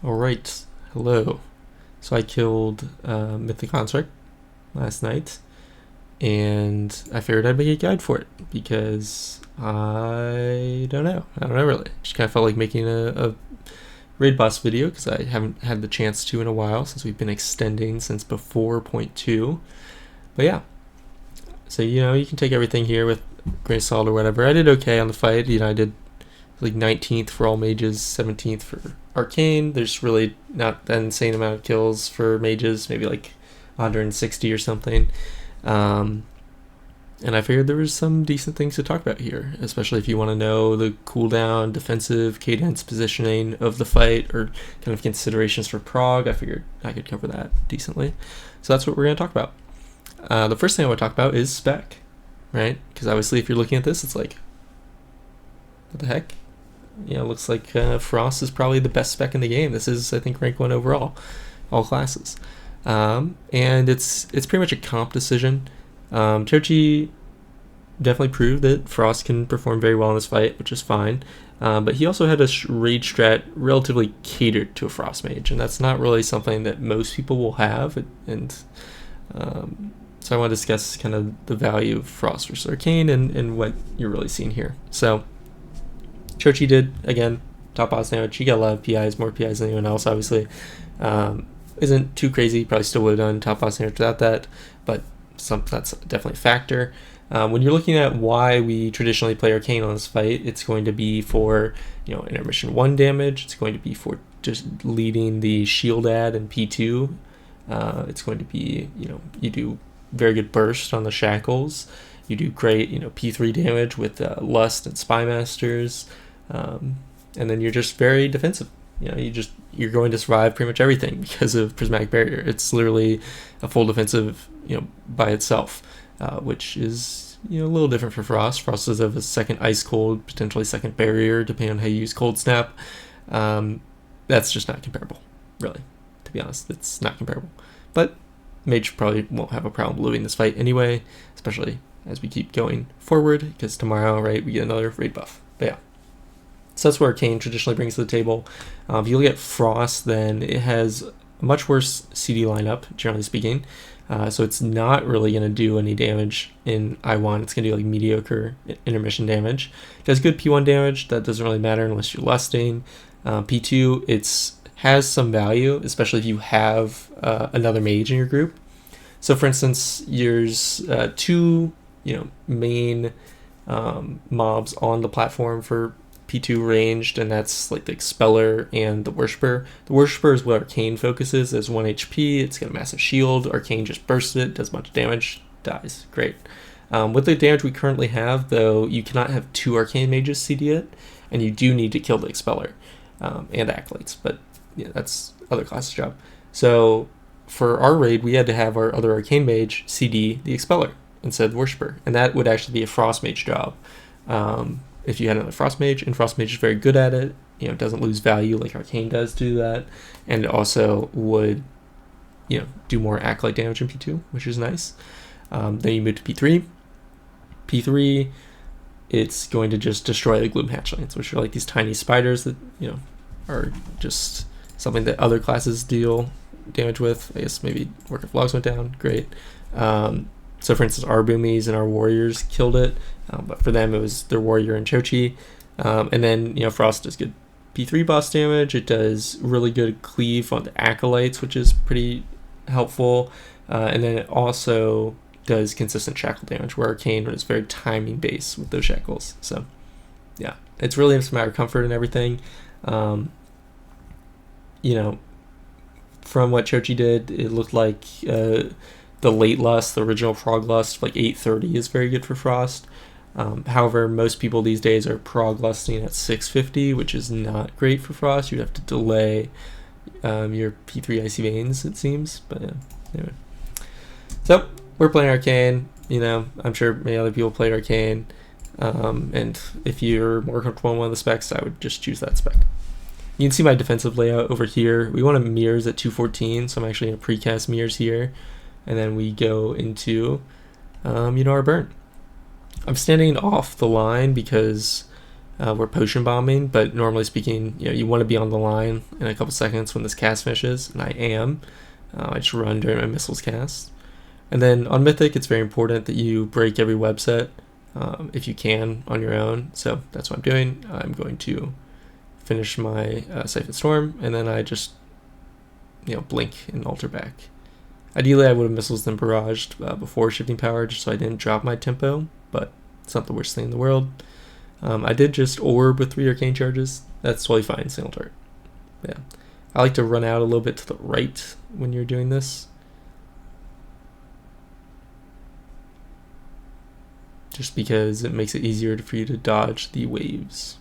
Alright, hello. So I killed Mythic Ansurek last night, and I figured I'd make a guide for it because I don't know really. Just kind of felt like making a raid boss video because I haven't had the chance to in a while since we've been extending since before 0.2. But yeah, so you can take everything here with grain of salt or whatever. I did okay on the fight. I did like 19th for all mages, 17th for Arcane. There's really not an insane amount of kills for mages, maybe like 160 or something. And I figured there was some decent things to talk about here, especially if you want to know the cooldown, defensive, cadence, positioning of the fight, or kind of considerations for prog. I figured I could cover that decently. So that's what we're going to talk about. The first thing I want to talk about is spec, right? Because obviously if you're looking at this, it's like, what the heck? It looks like Frost is probably the best spec in the game. This is, I think, rank 1 overall, all classes. And it's pretty much a comp decision. Chochi definitely proved that Frost can perform very well in this fight, which is fine. But he also had a raid strat relatively catered to a Frost mage, and that's not really something that most people will have. So I want to discuss kind of the value of Frost versus Arcane and what you're really seeing here. So Chochi did, again, top boss damage. He got a lot of PIs, more PIs than anyone else, obviously. Isn't too crazy. Probably still would have done top boss damage without that, but that's definitely a factor. When you're looking at why we traditionally play Arcane on this fight, it's going to be for intermission 1 damage. It's going to be for just leading the shield ad in P2. It's going to be, you do very good burst on the shackles. You do great, P3 damage with Lust and Spy Masters. And then you're just very defensive. You're going to survive pretty much everything because of Prismatic Barrier. It's literally a full defensive, by itself, which is a little different for Frost. Frost does have a second Ice Cold, potentially second Barrier, depending on how you use Cold Snap. That's just not comparable, really. To be honest, it's not comparable. But Mage probably won't have a problem losing this fight anyway, especially as we keep going forward, because tomorrow, right, we get another raid buff. But yeah. So that's what Arcane traditionally brings to the table. If you look at Frost, then it has a much worse CD lineup, generally speaking. So it's not really going to do any damage in I1. It's going to do like mediocre intermission damage. It does good P1 damage. That doesn't really matter unless you're lusting. P2, it has some value, especially if you have another mage in your group. So for instance, there's 2 main mobs on the platform for P2 ranged, and that's like the Expeller and the Worshipper. The Worshipper is what Arcane focuses as 1 HP. It's got a massive shield. Arcane just bursts it, does a bunch of damage, dies. Great. With the damage we currently have, though, you cannot have 2 Arcane Mages CD it, and you do need to kill the Expeller and Acolytes, but that's other class's job. So for our raid, we had to have our other Arcane Mage CD the Expeller instead of the Worshipper, and that would actually be a Frost Mage job. If you had another Frost Mage, and Frost Mage is very good at it, it doesn't lose value like Arcane does to do that, and it also would, do more Acolyte damage in P2, which is nice. Then you move to P3. P3, it's going to just destroy the Gloom Hatchlings, which are like these tiny spiders that, are just something that other classes deal damage with. I guess maybe Work of Logs went down, great. So for instance, our Boomies and our Warriors killed it, but for them it was their Warrior and Chochi. And then, Frost does good P3 boss damage. It does really good cleave on the Acolytes, which is pretty helpful. And then it also does consistent shackle damage, where Arcane is very timing based with those shackles. So yeah, it's really just a matter of comfort and everything. From what Chochi did, it looked like the late Lust, the original Prog Lust, like 830 is very good for Frost. However, most people these days are Prog Lusting at 650, which is not great for Frost. You'd have to delay your P3 Icy Veins, it seems. But yeah, anyway. So we're playing Arcane. I'm sure many other people played Arcane. And if you're more comfortable in one of the specs, I would just choose that spec. You can see my defensive layout over here. We want to mirrors at 214, so I'm actually going to precast mirrors here. And then we go into, our burn. I'm standing off the line because we're potion bombing, but normally speaking, you want to be on the line in a couple seconds when this cast finishes, and I am. I just run during my missiles cast. And then on Mythic, it's very important that you break every web set if you can on your own. So that's what I'm doing. I'm going to finish my Siphon Storm, and then I just blink and alter back. Ideally, I would have missiles then barraged before shifting power, just so I didn't drop my tempo, but it's not the worst thing in the world. I did just orb with 3 arcane charges. That's totally fine, single target. Yeah, I like to run out a little bit to the right when you're doing this, just because it makes it easier for you to dodge the waves.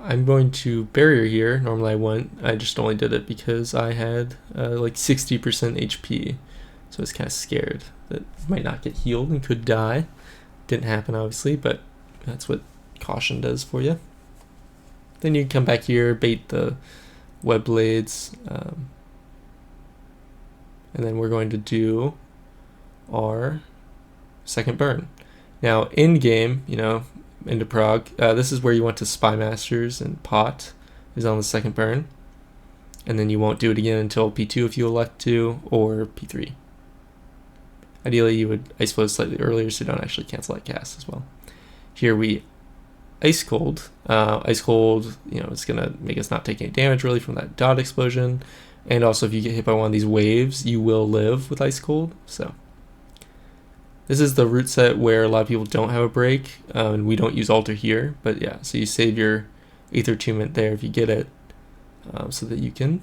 I'm going to barrier here. Normally I wouldn't. I just only did it because I had like 60% HP. So I was kind of scared that I might not get healed and could die. Didn't happen, obviously, but that's what caution does for you. Then you come back here, bait the web blades, and then we're going to do our second burn. Now, in game, into Prague, this is where you want to Spy Masters, and Pot is on the second burn. And then you won't do it again until P2 if you elect to, or P3. Ideally, you would Ice Flow slightly earlier so you don't actually cancel that cast as well. Here we Ice Cold. Ice Cold, it's going to make us not take any damage really from that dot explosion. And also, if you get hit by one of these waves, you will live with Ice Cold. So this is the root set where a lot of people don't have a break, and we don't use Alter here. But yeah, so you save your Aether Attunement there if you get it, so that you can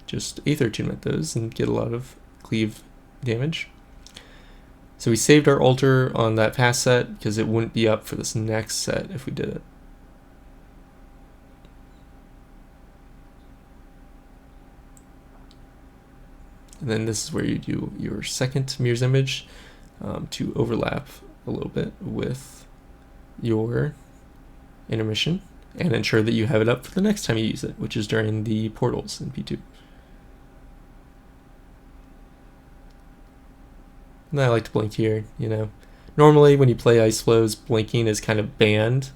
just Aether Attunement those and get a lot of cleave damage. So we saved our Alter on that past set because it wouldn't be up for this next set if we did it. And then this is where you do your second Mirror's Image to overlap a little bit with your intermission and ensure that you have it up for the next time you use it, which is during the portals in P2. And I like to blink here, Normally when you play Ice Flows, blinking is kind of banned,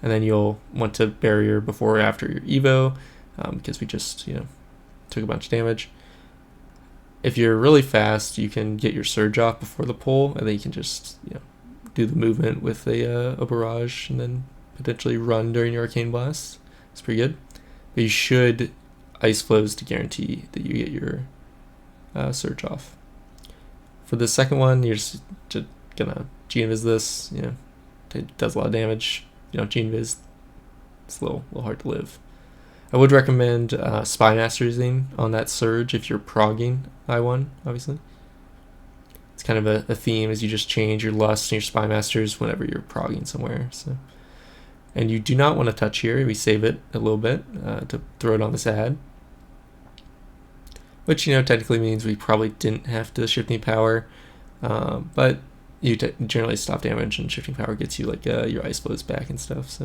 and then you'll want to barrier before or after your Evo, because we just, took a bunch of damage. If you're really fast, you can get your Surge off before the pull, and then you can just, do the movement with a barrage, and then potentially run during your Arcane Blast. It's pretty good. But you should Ice Flows to guarantee that you get your Surge off. For the second one, you're just gonna G-Invis this, it does a lot of damage. G-Invis, it's a little hard to live. I would recommend Spy Mastersing on that Surge if you're progging I1, obviously. It's kind of a theme as you just change your Lust and your Spy Masters whenever you're progging somewhere. So, and you do not want to touch here. We save it a little bit to throw it on this ad. Which, technically means we probably didn't have to Shifting Power, but you generally stop damage, and Shifting Power gets you like your Ice Flows back and stuff. So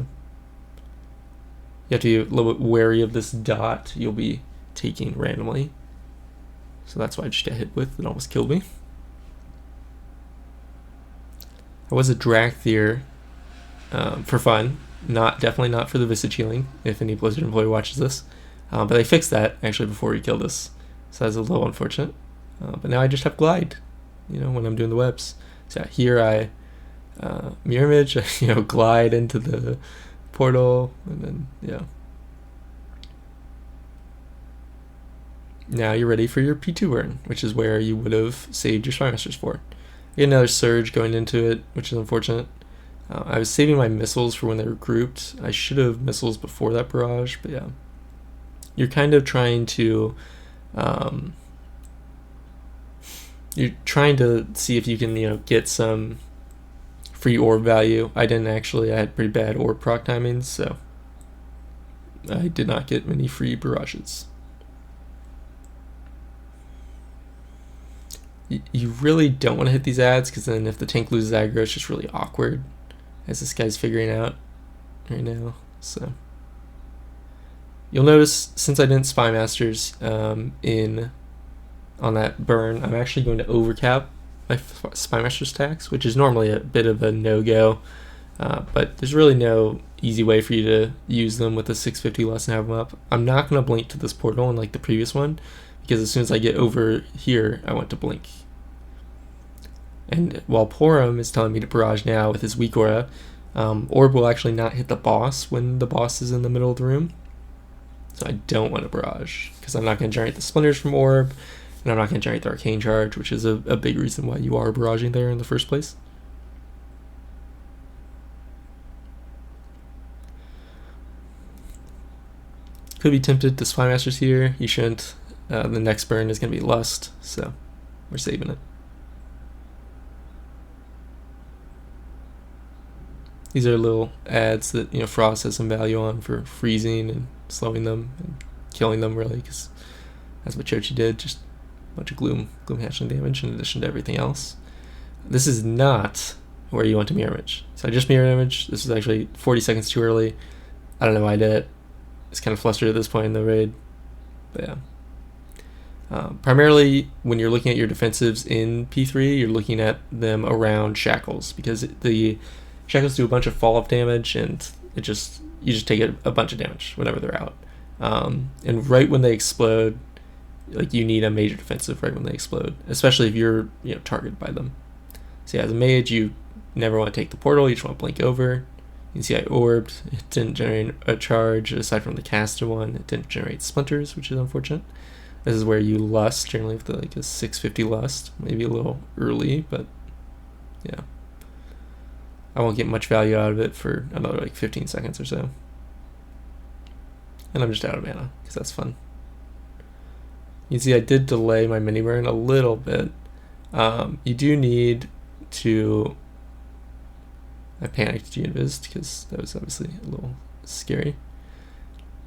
you have to be a little bit wary of this dot you'll be taking randomly. So that's why I just got hit with. It almost killed me. I was a Dracthyr for fun, definitely not for the Visage healing. If any Blizzard employee watches this, but they fixed that actually before he killed us. So that's a little unfortunate. But now I just have Glide, when I'm doing the webs. So yeah, here I Mirror Image, glide into the portal, and then, Now you're ready for your P2 burn, which is where you would have saved your Spy Masters for. You get another Surge going into it, which is unfortunate. I was saving my missiles for when they were grouped. I should have missiles before that barrage, but yeah. You're kind of trying to see if you can, get some free orb value. I didn't actually. I had pretty bad orb proc timings, so I did not get many free barrages. You really don't want to hit these ads, because then if the tank loses aggro, it's just really awkward, as this guy's figuring out right now. So you'll notice, since I didn't Spy Masters in on that burn, I'm actually going to overcap my Spymaster stacks, which is normally a bit of a no-go, but there's really no easy way for you to use them with a 650 less and have them up. I'm not going to blink to this portal like the previous one, because as soon as I get over here, I want to blink. And while Porum is telling me to barrage now with his weak aura, Orb will actually not hit the boss when the boss is in the middle of the room. So I don't want to barrage, because I'm not going to generate the splinters from Orb, and I'm not going to generate the Arcane Charge, which is a big reason why you are barraging there in the first place. Could be tempted to Spymasters here. You shouldn't. The next burn is going to be Lust, so we're saving it. These are little ads that Frost has some value on for freezing and slowing them and killing them, really, because that's what Chochi did. Just a bunch of gloom hatchling damage in addition to everything else. This is not where you want to mirror image. So I just mirror image. This is actually 40 seconds too early. I don't know why I did it. It's kind of flustered at this point in the raid, but yeah. Primarily, when you're looking at your defensives in P3, you're looking at them around shackles, because the shackles do a bunch of fall-off damage, and you just take a bunch of damage whenever they're out. And right when they explode, like, you need a major defensive right when they explode, especially if you're targeted by them. So yeah, as a mage, you never want to take the portal. You just want to blink over. You can see I orbed. It didn't generate a charge aside from the caster one. It didn't generate splinters, which is unfortunate. This is where you lust, generally with like a 650 lust, maybe a little early, but yeah. I won't get much value out of it for another like 15 seconds or so. And I'm just out of mana, because that's fun. You can see I did delay my mini burn a little bit. You do need to... I panicked G-Invis because that was obviously a little scary.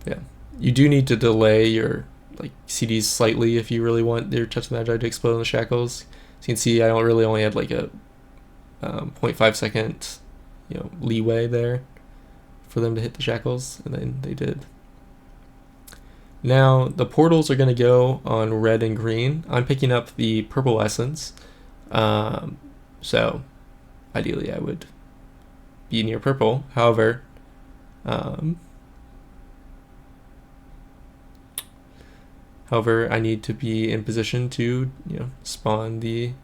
But yeah, you do need to delay your like CDs slightly if you really want your Touch of the Magi to explode in the shackles. So you can see I don't really only had like a 0.5 second leeway there for them to hit the shackles, and then they did. Now the portals are going to go on red and green. I'm picking up the purple essence, so ideally I would be near purple. However, I need to be in position to spawn the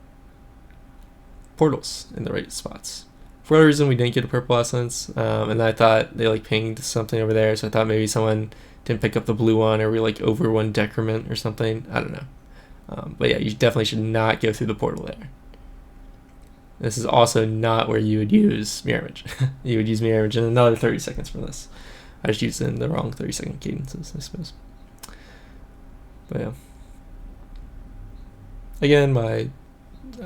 portals in the right spots. For whatever reason, we didn't get a purple essence, and I thought they like pinged something over there, so I thought maybe someone didn't pick up the blue one, or we like over one decrement or something. I don't know. But yeah, you definitely should not go through the portal there. This is also not where you would use mirror image. You would use mirror image in another 30 seconds for this. I just used it in the wrong 30-second cadences, I suppose. But yeah. Again, my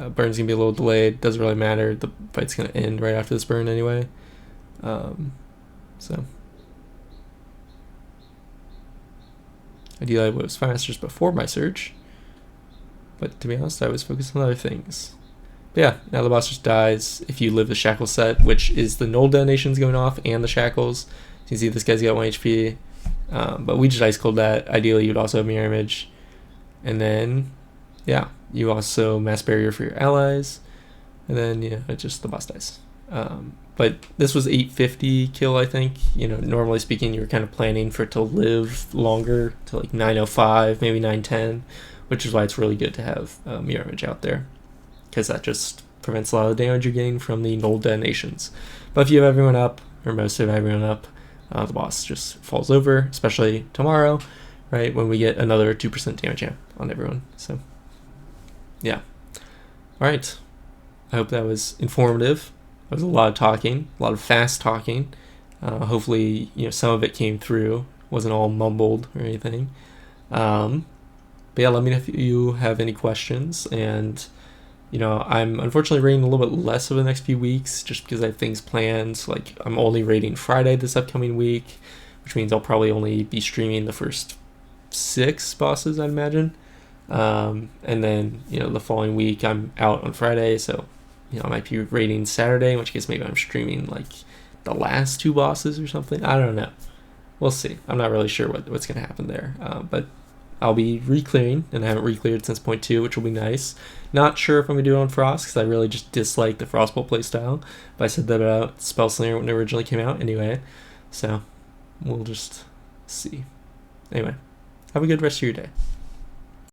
burn's gonna be a little delayed. Doesn't really matter. The fight's gonna end right after this burn anyway. So ideally I was fastest before my surge, but to be honest, I was focused on other things. But yeah, now the boss just dies if you live the shackle set, which is the null detonations going off and the shackles. You can see this guy's got 1 HP, but we just ice cold that. Ideally, you'd also have mirror image, and then yeah, you also mass barrier for your allies, and then it's just the boss dies. But this was 850 kill, I think. Normally speaking, you're kind of planning for it to live longer, to like 905, maybe 910, which is why it's really good to have mirror image out there, because that just prevents a lot of the damage you're getting from the null detonations. But if you have everyone up, or most of everyone up, the boss just falls over, especially tomorrow, right, when we get another 2% damage amp on everyone. So yeah. Alright, I hope that was informative. That was a lot of talking, a lot of fast talking. Hopefully some of it came through, wasn't all mumbled or anything. But yeah, let me know if you have any questions. And I'm unfortunately raiding a little bit less over the next few weeks, just because I have things planned. Like, I'm only raiding Friday this upcoming week, which means I'll probably only be streaming the first 6 bosses, I'd imagine. And then the following week I'm out on Friday, so I might be raiding Saturday, in which case maybe I'm streaming like the last 2 bosses or something. I don't know. We'll see. I'm not really sure what's going to happen there. But I'll be re-clearing, and I haven't re-cleared since 0.2, which will be nice. Not sure if I'm going to do it on Frost, because I really just dislike the Frostbolt playstyle. But I said that about Spellslinger when it originally came out anyway. So, we'll just see. Anyway, have a good rest of your day.